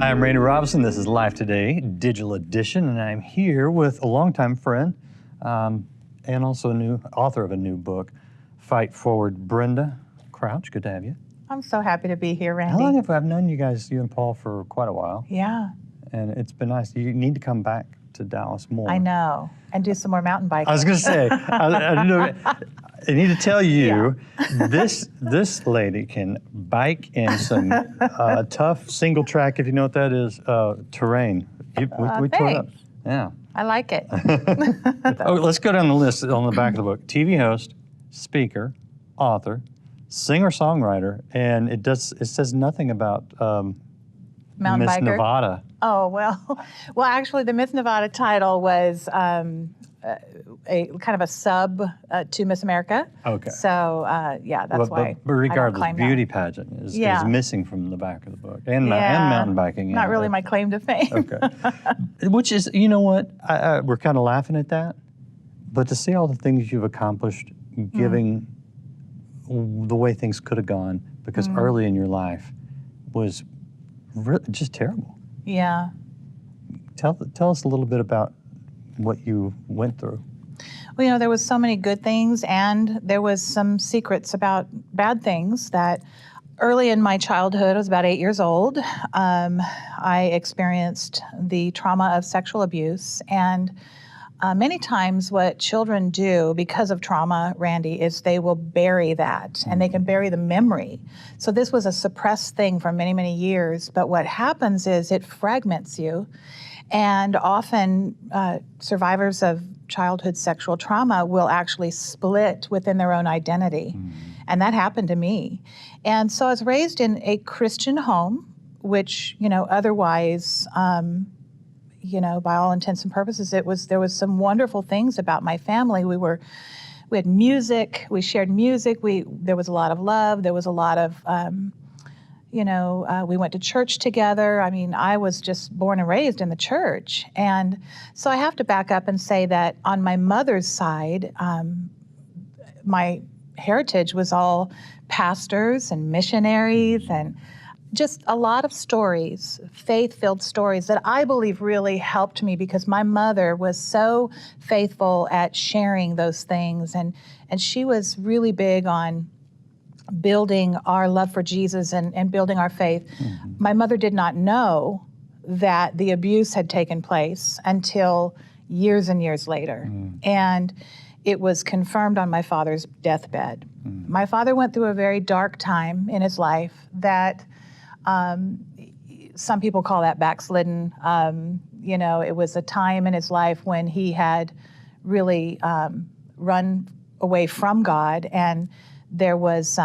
I'm Randy Robison. This is Life Today, Digital Edition, and I'm here with a longtime friend and also a new author of a new book, Fight Forward, Brenda Crouch. Good to have you. I'm so happy to be here, Randy. How long have I've known you guys, you and Paul, for quite a while? Yeah. And it's been nice. You need to come back to Dallas more. I know, and do some more mountain biking. I was going to say, I need to tell you, this lady can bike in some tough single track, if you know what that is, terrain. We tore it up. Yeah. I like it. Oh, let's go down the list on the back of the book. TV host, speaker, author, singer-songwriter, and it says nothing about Mountain Miss biker. Nevada. Oh, well, actually the Miss Nevada title was a kind of a sub to Miss America. Okay. So, yeah, that's why. But regardless, I don't beauty claim pageant is Yeah. from the back of the book, and mountain biking. Not really my claim to fame. Okay. Which is, you know what, we're kind of laughing at that, but to see all the things you've accomplished, giving the way things could have gone, because early in your life was just terrible. Yeah. Tell us a little bit about what you went through. Well, you know, there was so many good things, and there was some secrets about bad things that early in my childhood, I was about 8 years old, I experienced the trauma of sexual abuse. And many times what children do because of trauma, Randy, is they will bury that, and they can bury the memory. So this was a suppressed thing for many, many years. But what happens is it fragments you. And often survivors of childhood sexual trauma will actually split within their own identity. And that happened to me. And so I was raised in a Christian home, which, you know, otherwise, you know, by all intents and purposes, there was some wonderful things about my family. We had music, we shared music, there was a lot of love, there was a lot of, you know, we went to church together. I mean, I was just born and raised in the church. And so I have to back up and say that on my mother's side, my heritage was all pastors and missionaries and just a lot of stories, faith-filled stories that I believe really helped me, because my mother was so faithful at sharing those things. And she was really big on building our love for Jesus and building our faith. My mother did not know that the abuse had taken place until years and years later. And it was confirmed on my father's deathbed. My father went through a very dark time in his life that some people call that backslidden. You know, it was a time in his life when he had really run away from God, and there was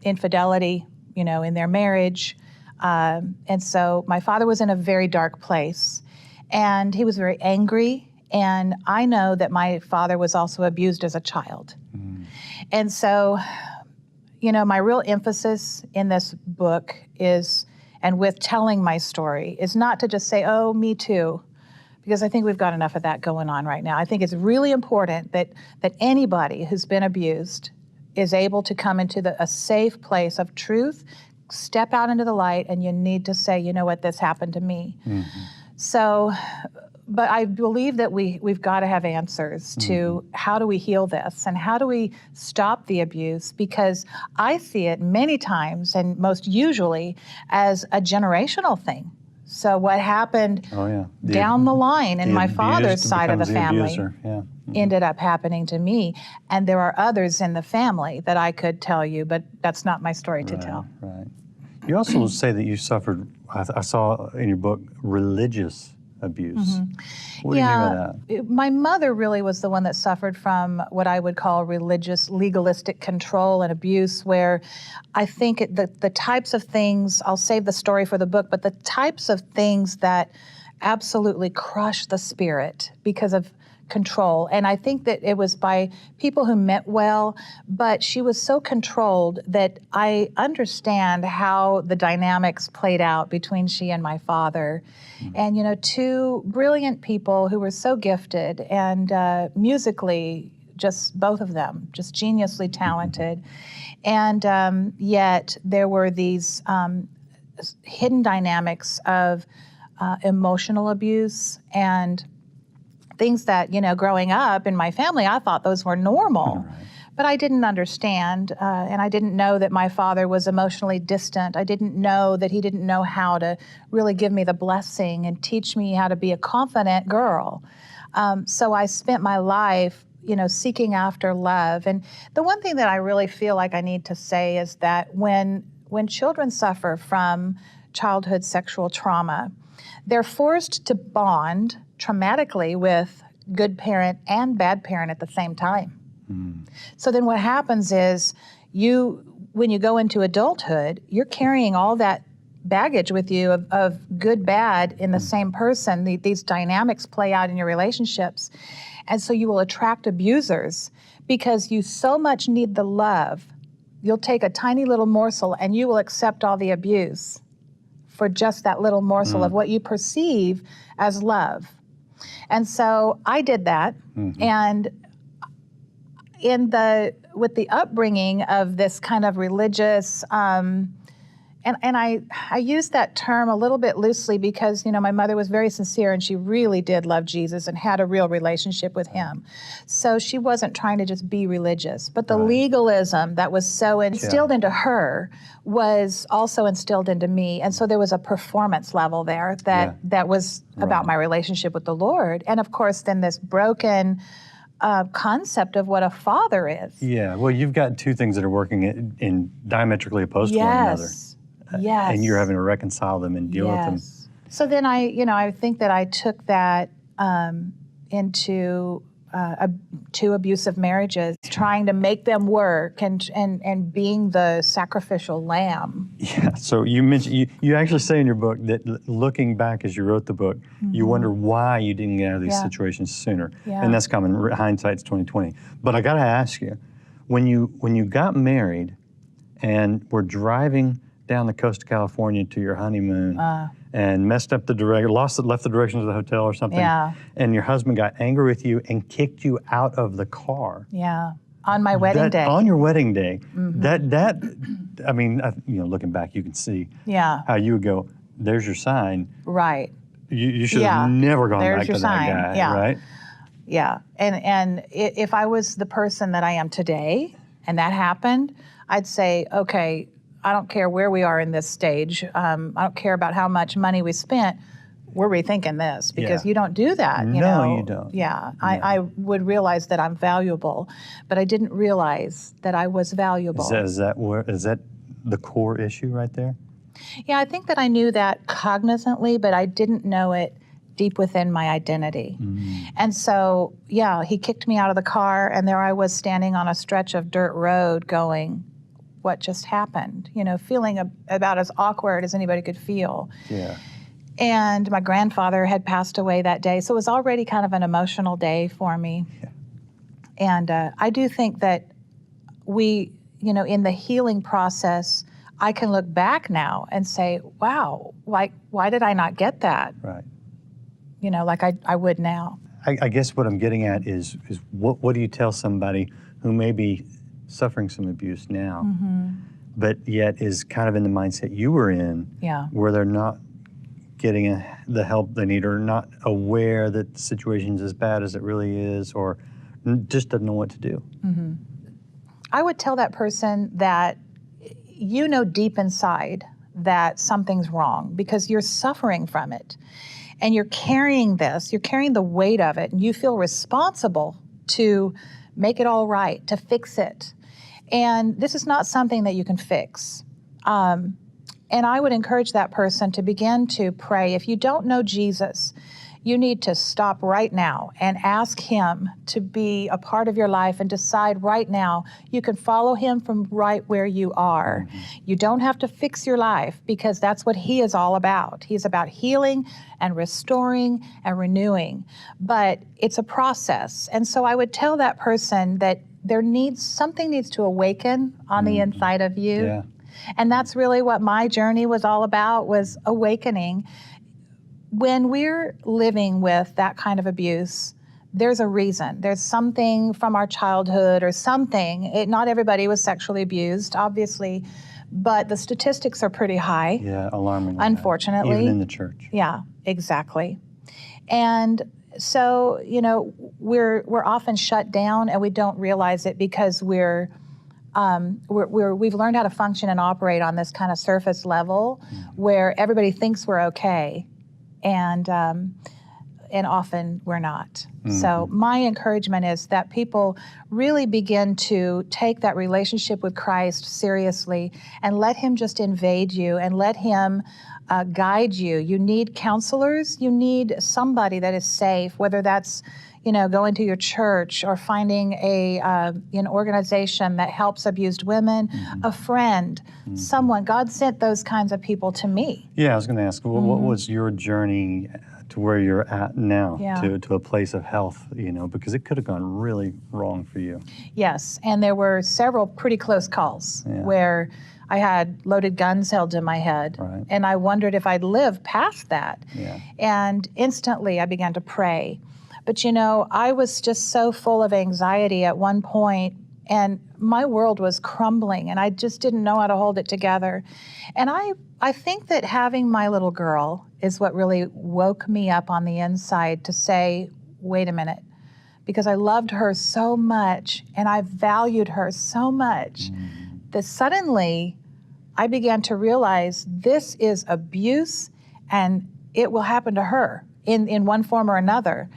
infidelity, you know, in their marriage. And so my father was in a very dark place, and he was very angry. And I know that my father was also abused as a child. And so, you know, my real emphasis in this book is, and with telling my story, is not to just say, oh, me too, because I think we've got enough of that going on right now. I think it's really important that anybody who's been abused is able to come into a safe place of truth, step out into the light, and you need to say, you know what, this happened to me. So, but I believe that we've got to have answers to how do we heal this and how do we stop the abuse, because I see it many times, and most usually, as a generational thing. So what happened down the line in my father's side of the family ended up happening to me. And there are others in the family that I could tell you, but that's not my story to tell. Right. You also say that you suffered, I saw in your book, religious abuse. What do you mean by that? My mother really was the one that suffered from what I would call religious, legalistic control and abuse, where I think the types of things, I'll save the story for the book, but the types of things that absolutely crush the spirit because of control. And I think that it was by people who meant well, but she was so controlled that I understand how the dynamics played out between she and my father. And, you know, two brilliant people who were so gifted and musically, just both of them, just geniusly talented. And yet there were these hidden dynamics of emotional abuse and things that, growing up in my family, I thought those were normal. Right. But I didn't understand, and I didn't know that my father was emotionally distant. I didn't know that he didn't know how to really give me the blessing and teach me how to be a confident girl. So I spent my life, seeking after love. And the one thing that I really feel like I need to say is that when children suffer from childhood sexual trauma, they're forced to bond traumatically with good parent and bad parent at the same time. So then what happens is when you go into adulthood, you're carrying all that baggage with you of good, bad in the same person. These dynamics play out in your relationships. And so you will attract abusers because you so much need the love. You'll take a tiny little morsel and you will accept all the abuse for just that little morsel of what you perceive as love. And so I did that. And with the upbringing of this kind of religious, and I use that term a little bit loosely because, my mother was very sincere and she really did love Jesus and had a real relationship with him. So she wasn't trying to just be religious. But the legalism that was so instilled into her was also instilled into me. And so there was a performance level there that was about my relationship with the Lord. And of course, then this broken concept of what a father is. Yeah, well, you've got two things that are working in diametrically opposed to one another. Yes. And you're having to reconcile them and deal with them. So then I think that I took that into two abusive marriages, trying to make them work and being the sacrificial lamb. Yeah, so you mentioned, you actually say in your book that looking back as you wrote the book, you wonder why you didn't get out of these situations sooner. Yeah. And that's common, hindsight's 20/20. But I gotta ask you, when you got married and were driving down the coast of California to your honeymoon and messed up the direction, left the directions of the hotel or something, and your husband got angry with you and kicked you out of the car. Yeah, on my wedding day. On your wedding day, I mean, looking back, you can see how you would go, there's your sign. Right. You should have never gone back to that guy, right? Yeah, and if I was the person that I am today and that happened, I'd say, okay, I don't care where we are in this stage. I don't care about how much money we spent. We're rethinking this because you don't do that. You don't. Yeah, I would realize that I'm valuable, but I didn't realize that I was valuable. Is that the core issue right there? Yeah, I think that I knew that cognizantly, but I didn't know it deep within my identity. And so, he kicked me out of the car, and there I was standing on a stretch of dirt road going, what just happened? Feeling about as awkward as anybody could feel. Yeah. And my grandfather had passed away that day, so it was already kind of an emotional day for me. Yeah. And I do think that we, in the healing process, I can look back now and say, wow, why did I not get that? Right. Like I would now. I guess what I'm getting at is what do you tell somebody who may be suffering some abuse now, but yet is kind of in the mindset you were in, where they're not getting the help they need or not aware that the situation's as bad as it really is or just doesn't know what to do? I would tell that person that deep inside that something's wrong because you're suffering from it and you're carrying the weight of it, and you feel responsible to make it all right, to fix it. And this is not something that you can fix. And I would encourage that person to begin to pray. If you don't know Jesus, you need to stop right now and ask him to be a part of your life and decide right now you can follow him from right where you are. You don't have to fix your life because that's what he is all about. He's about healing and restoring and renewing. But it's a process. And so I would tell that person that something needs to awaken on the inside of you. Yeah. And that's really what my journey was all about, was awakening. When we're living with that kind of abuse, there's a reason. There's something from our childhood or something. Not everybody was sexually abused, obviously, But the statistics are pretty high. Yeah, alarmingly high. Unfortunately. Even in the church. Yeah, exactly. And so, we're often shut down, and we don't realize it because we've learned how to function and operate on this kind of surface level where everybody thinks we're okay, and often we're not. So my encouragement is that people really begin to take that relationship with Christ seriously and let him just invade you and let him guide you. You need counselors. You need somebody that is safe, whether that's going to your church or finding an organization that helps abused women, a friend, someone. God sent those kinds of people to me. Yeah, I was going to ask, what was your journey to where you're at now, to a place of health, because it could have gone really wrong for you. Yes, and there were several pretty close calls where I had loaded guns held to my head, and I wondered if I'd live past that. Yeah. And instantly I began to pray. But I was just so full of anxiety at one point, and my world was crumbling, and I just didn't know how to hold it together. And I think that having my little girl is what really woke me up on the inside to say, wait a minute, because I loved her so much and I valued her so much that suddenly I began to realize this is abuse and it will happen to her in one form or another.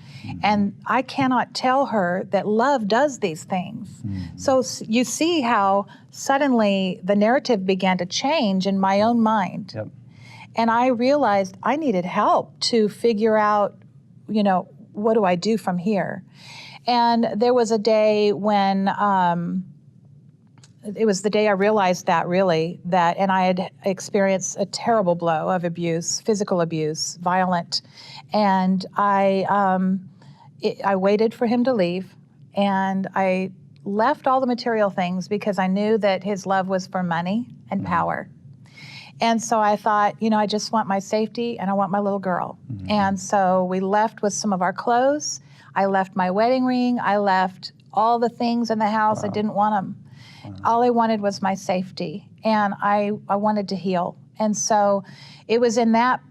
And I cannot tell her that love does these things. So you see how suddenly the narrative began to change in my own mind. Yep. And I realized I needed help to figure out, what do I do from here? And there was a day when, it was the day I realized and I had experienced a terrible blow of abuse, physical abuse, violent. And I waited for him to leave, and I left all the material things because I knew that his love was for money and power. And so I thought, I just want my safety and I want my little girl. And so we left with some of our clothes. I left my wedding ring. I left all the things in the house. I didn't want them. All I wanted was my safety, and I wanted to heal. And so it was in that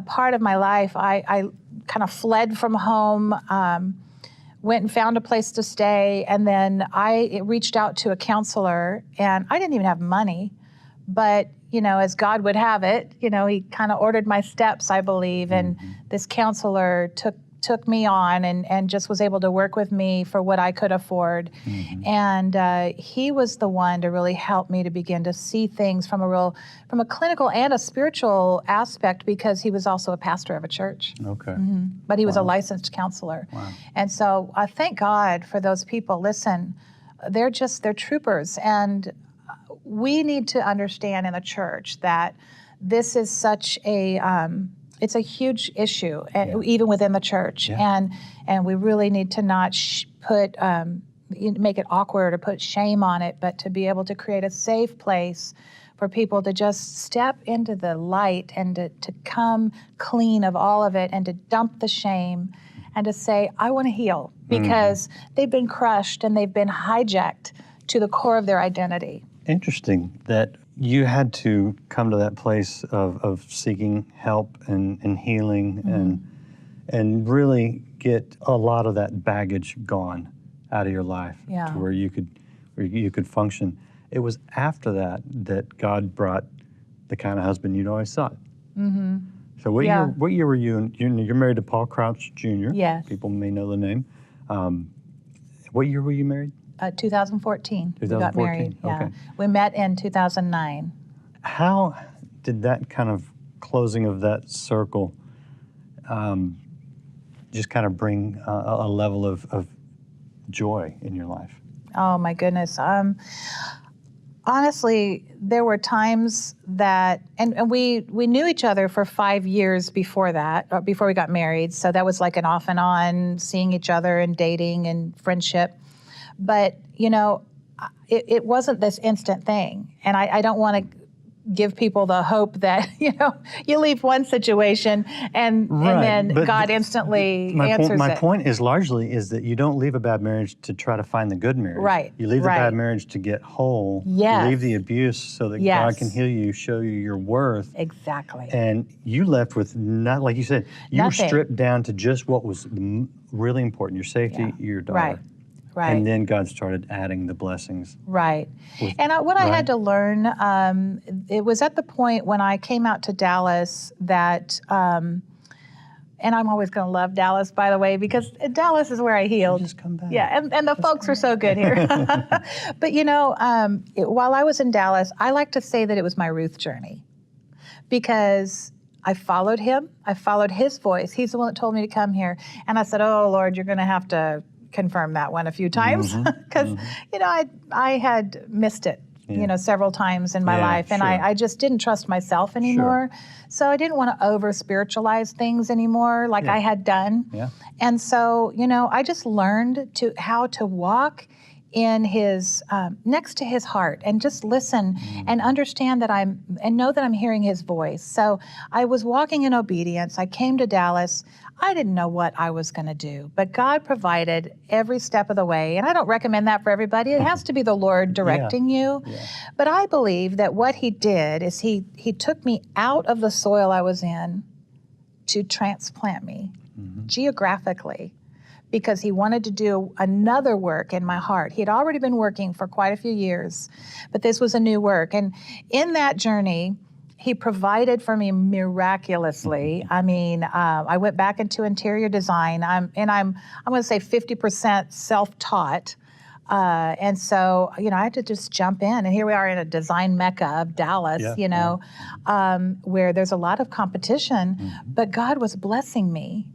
part of my life, I kind of fled from home, went and found a place to stay, and then I reached out to a counselor, and I didn't even have money, but as God would have it, he kind of ordered my steps, I believe, and this counselor took me on and just was able to work with me for what I could afford. And he was the one to really help me to begin to see things from a clinical and a spiritual aspect, because he was also a pastor of a church. Okay. But he was a licensed counselor. Wow. And so I thank God for those people. Listen, they're troopers. And we need to understand in the church that this is such it's a huge issue, even within the church, and we really need to not make it awkward or put shame on it, but to be able to create a safe place for people to just step into the light and to come clean of all of it and to dump the shame and to say, I want to heal, because they've been crushed and they've been hijacked to the core of their identity. Interesting that you had to come to that place of seeking help and healing and really get a lot of that baggage gone out of your life to where you could function. It was after that God brought the kind of husband you'd always sought. So what year were you? You're married to Paul Crouch Jr. Yes. People may know the name. What year were you married? 2014. We got married. Okay. We met in 2009. How did that kind of closing of that circle just kind of bring a level of joy in your life? Oh my goodness. Honestly, there were times that, and we knew each other for 5 years before that, before we got married. So that was like an off and on, seeing each other and dating and friendship. But, it wasn't this instant thing. And I don't want to give people the hope that, you leave one situation and then but God instantly my answers my it. point is largely is that you don't leave a bad marriage to try to find the good marriage. Right, You leave the right. bad marriage to get whole. Yes. You leave the abuse so that Yes. God can heal you, show you your worth. Exactly. And you left with not, like you said, you Nothing. were stripped down to just what was really important, your safety, your daughter. Right. Right. And then God started adding the blessings. Right. And what I had to learn, it was at the point when I came out to Dallas that, and I'm always going to love Dallas, by the way, because Dallas is where I healed. You just come back. Yeah, and the folks are so good here. But while I was in Dallas, I like to say that it was my Ruth journey, because I followed him. I followed his voice. He's the one that told me to come here. And I said, oh, Lord, you're going to have to confirm that one a few times, because I had missed it several times in my life, and I just didn't trust myself anymore. So I didn't want to over spiritualize things anymore like I had done. And so I just learned how to walk in his next to his heart and just listen and understand that and know that I'm hearing his voice. So I was walking in obedience. I came to Dallas. I didn't know what I was going to do, but God provided every step of the way. And I don't recommend that for everybody. It has to be the Lord directing you. But I believe that what he did is he took me out of the soil I was in to transplant me geographically, because he wanted to do another work in my heart. He had already been working for quite a few years, but this was a new work. And in that journey, he provided for me miraculously. I mean, I went back into interior design. I'm going to say 50% self-taught. And so, I had to just jump in. And here we are in a design mecca of Dallas, where there's a lot of competition, but God was blessing me.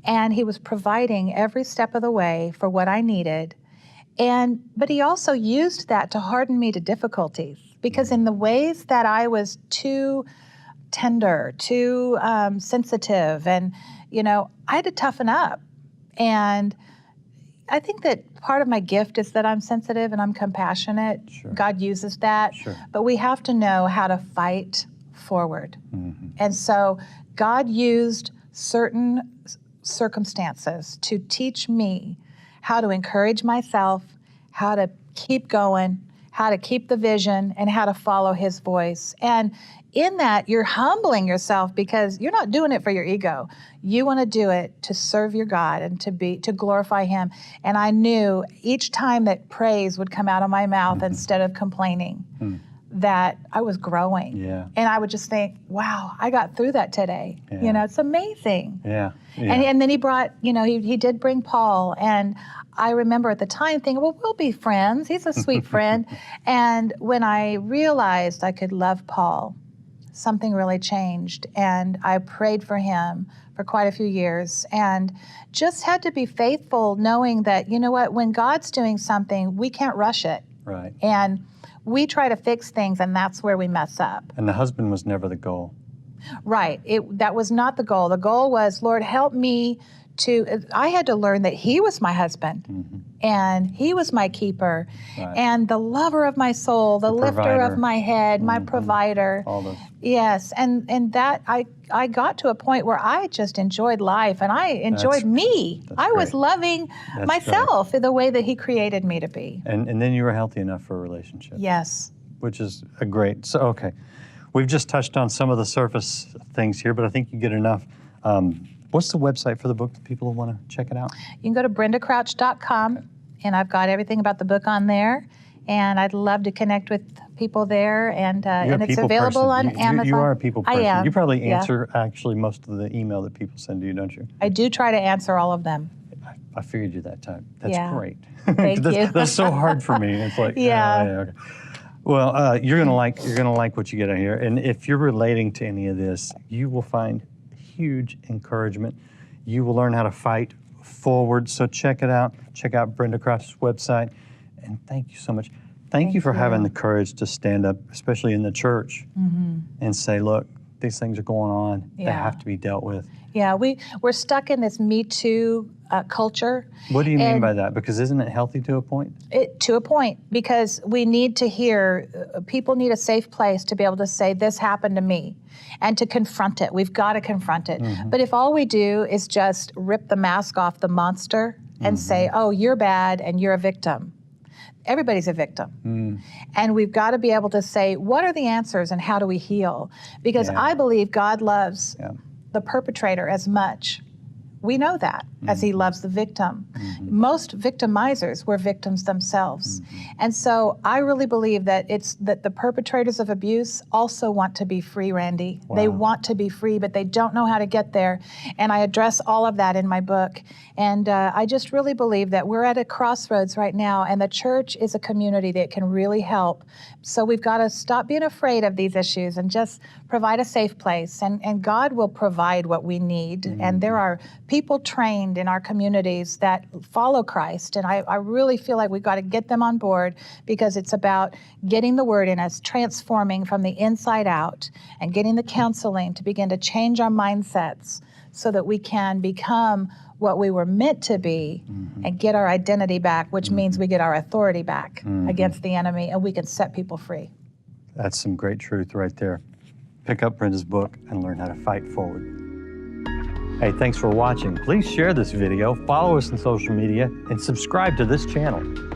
And he was providing every step of the way for what I needed. But he also used that to harden me to difficulties, because in the ways that I was too tender, too sensitive, and, I had to toughen up. And I think that part of my gift is that I'm sensitive and I'm compassionate. God uses that. But we have to know how to fight forward. And so God used certain circumstances to teach me how to encourage myself, how to keep going, how to keep the vision, and how to follow his voice. And in that, you're humbling yourself, because you're not doing it for your ego. You want to do it to serve your God and to glorify him. And I knew each time that praise would come out of my mouth instead of complaining, that I was growing. And I would just think, wow, I got through that today. It's amazing. And then he brought, he did bring Paul. And I remember at the time thinking, well, we'll be friends. He's a sweet friend. And when I realized I could love Paul, something really changed. And I prayed for him for quite a few years and just had to be faithful, knowing that, when God's doing something, we can't rush it. And we try to fix things, and that's where we mess up. And the husband was never the goal. That was not the goal. The goal was, Lord, help me I had to learn that he was my husband, and he was my keeper, and the lover of my soul, the lifter of my head, my provider. All those. Yes, and that I got to a point where I just enjoyed life, and I enjoyed me. I was loving myself in the way that he created me to be. And then you were healthy enough for a relationship. Yes. Which is a great, so okay. We've just touched on some of the surface things here, but I think you get enough. What's the website for the book that people want to check it out? You can go to brendacrouch.com, and I've got everything about the book on there. And I'd love to connect with people there. And it's available on Amazon. You are a people person. I am. You probably answer actually most of the email that people send to you, don't you? I do try to answer all of them. I figured you that time. That's great. Thank you. That's so hard for me. It's like, okay. Well, you're gonna like what you get out here. And if you're relating to any of this, you will find huge encouragement. You will learn how to fight forward. So check it out. Check out Brenda Crouch's website. And thank you so much. Thank you for having the courage to stand up, especially in the church, and say, look, these things are going on. They have to be dealt with. Yeah, we're stuck in this Me Too culture. What do you mean And by that? Because isn't it healthy to a point? to a point, because we need to hear, people need a safe place to be able to say, this happened to me, and to confront it. We've got to confront it. But if all we do is just rip the mask off the monster and say, oh, you're bad and you're a victim. Everybody's a victim. And we've got to be able to say, what are the answers and how do we heal? Because I believe God loves the perpetrator as much. We know that, as he loves the victim. Most victimizers were victims themselves. And so I really believe that it's that the perpetrators of abuse also want to be free, Randy. They want to be free, but they don't know how to get there. And I address all of that in my book. And I just really believe that we're at a crossroads right now, and the church is a community that can really help. So we've got to stop being afraid of these issues and just provide a safe place. And God will provide what we need. And there are people trained in our communities that follow Christ. And I really feel like we've got to get them on board, because it's about getting the word in us, transforming from the inside out, and getting the counseling to begin to change our mindsets so that we can become what we were meant to be and get our identity back, which means we get our authority back against the enemy, and we can set people free. That's some great truth right there. Pick up Brenda's book and learn how to fight forward. Hey, thanks for watching. Please share this video, follow us on social media, and subscribe to this channel.